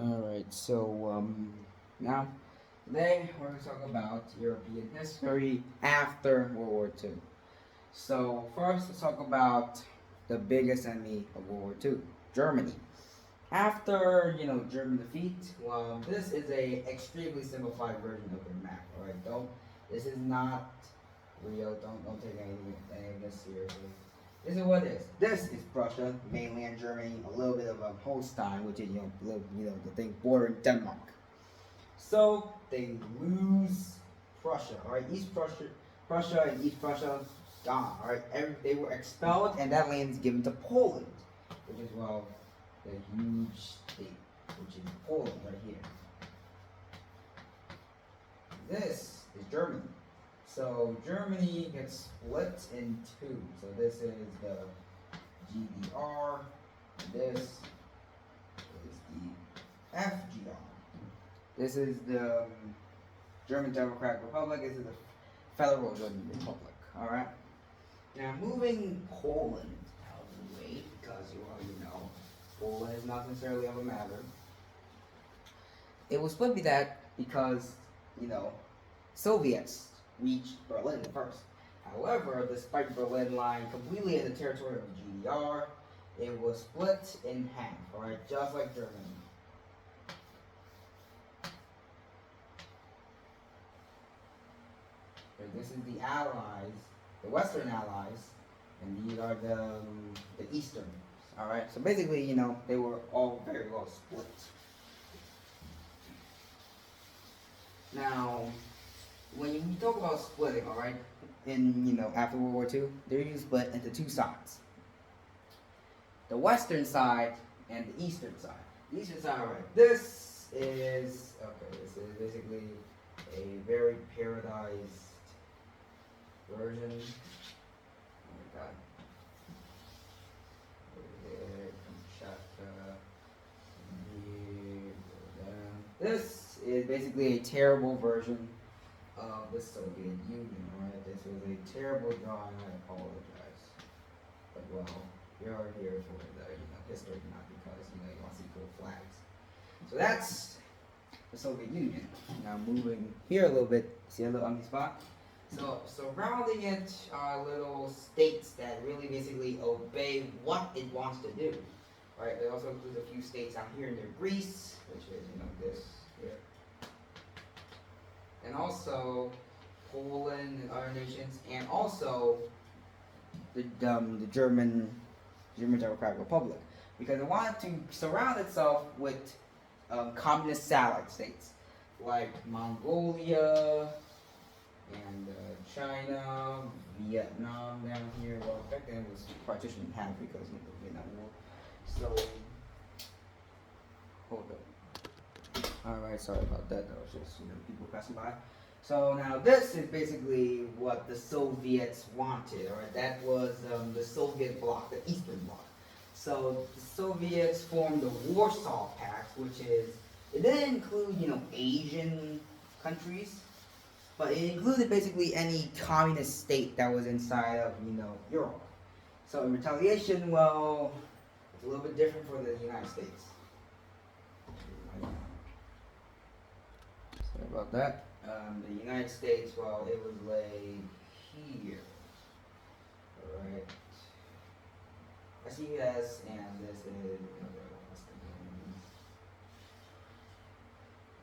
Alright, so now today we're going to talk about European history after World War II. So first let's talk about the biggest enemy of World War II, Germany. After German defeat, well, this is a extremely simplified version of the map. Alright, don't this is not real. Don't take any of this seriously. This is what it is. This is Prussia, mainland Germany, a little bit of a Holstein, which is the thing bordering Denmark. So they lose Prussia. All right, Prussia and East Prussia gone. All right, they were expelled, and that land is given to Poland, which is the huge state, which is Poland right here. This is Germany. So Germany gets split in two. So this is the GDR, and this is the FGR. This is the German Democratic Republic. This is the Federal German Republic. All right. Now moving Poland out of the way, because you already know Poland is not necessarily of a matter. It was split because Soviets reached Berlin first. However, despite Berlin lying completely in the territory of the GDR, it was split in half, alright, just like Germany. This is the Allies, the Western Allies, and these are the Eastern. Alright, so basically, they were all very well split. Now, when you talk about splitting, all right, after World War II, they're usually split into two sides: the Western side and the Eastern side. The Eastern side, all right. This is basically a very paradised version. Oh my God. This is basically a terrible version of the Soviet Union, right? This was a terrible drawing. I apologize, but well, you're here for the history, not because you want to see cool flags. So that's the Soviet Union. Now moving here a little bit, see a little empty spot. So surrounding it are little states that really basically obey what it wants to do. Right? It also includes a few states out here near Greece, which is this here, and also Poland and other nations, and also the German Democratic Republic, because it wanted to surround itself with communist satellite states like Mongolia and China, Vietnam down here. Well, back then it was partitioned in half because of the Vietnam War. So, hold up. Alright, sorry about that. That was just people passing by. So now this is basically what the Soviets wanted. Alright, that was the Soviet bloc, the Eastern bloc. So the Soviets formed the Warsaw Pact, which is, it didn't include Asian countries, but it included basically any communist state that was inside of Europe. So in retaliation, well, it's a little bit different for the United States. Sorry about that. The United States, well, it was laid here. Alright. SUS, and this is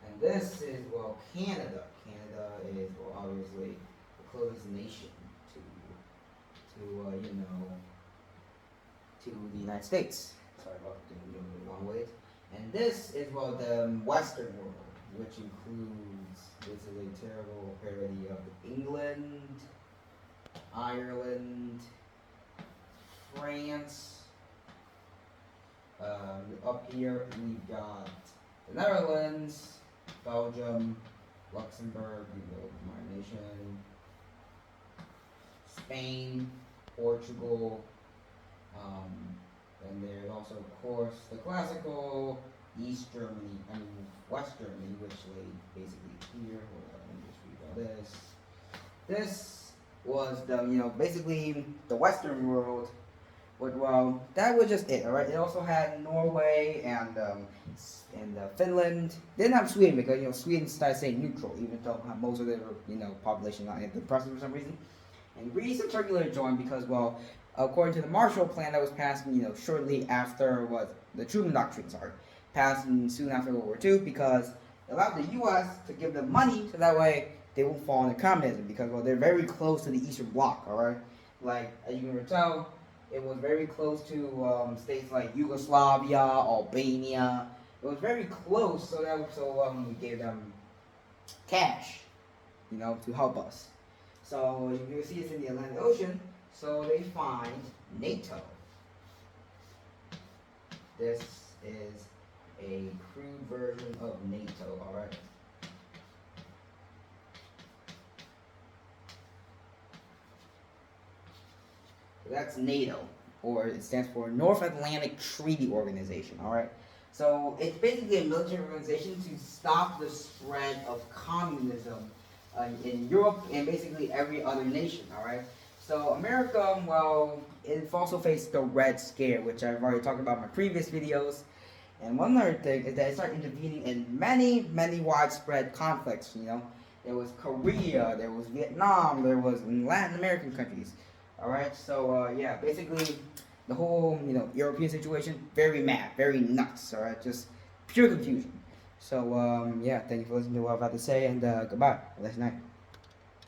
and this is, well, Canada. Canada is, well, obviously the closest nation to the United States. Sorry about doing the long ways. And this is, well, the Western world, which includes, this is a terrible parody of England, Ireland, France. Up here we've got the Netherlands, Belgium, Luxembourg, my nation, Spain, Portugal, and there's also, of course, the classical East Germany, West Germany, which lay basically here. Let me just read all this. This was the, basically the Western world But well, that was just it. All right. It also had Norway and Finland. They didn't have Sweden because Sweden started saying neutral, even though most of their population not anti-Protestant for some reason. And Greece and Turkey later joined because well, according to the Marshall Plan that was passed shortly after what the Truman Doctrine, sorry, passed soon after World War II because it allowed the U.S. to give them money so that way they won't fall into communism because well they're very close to the Eastern Bloc. All right, like as you can tell it was very close to states like Yugoslavia, Albania. It was very close, so we gave them cash, to help us. So you can see it's in the Atlantic Ocean. So they find NATO. This is a crude version of NATO. All right. That's NATO, or it stands for North Atlantic Treaty Organization. All right. So it's basically a military organization to stop the spread of communism in Europe and basically every other nation. All right. So America, well, it also faced the Red Scare, which I've already talked about in my previous videos. And one other thing is that it started intervening in many, many widespread conflicts. There was Korea, there was Vietnam, there was in Latin American countries. All right, so yeah, basically the whole European situation very mad, very nuts. All right, just pure confusion. So yeah, thank you for listening to what I've had to say, and goodbye. Have a nice night.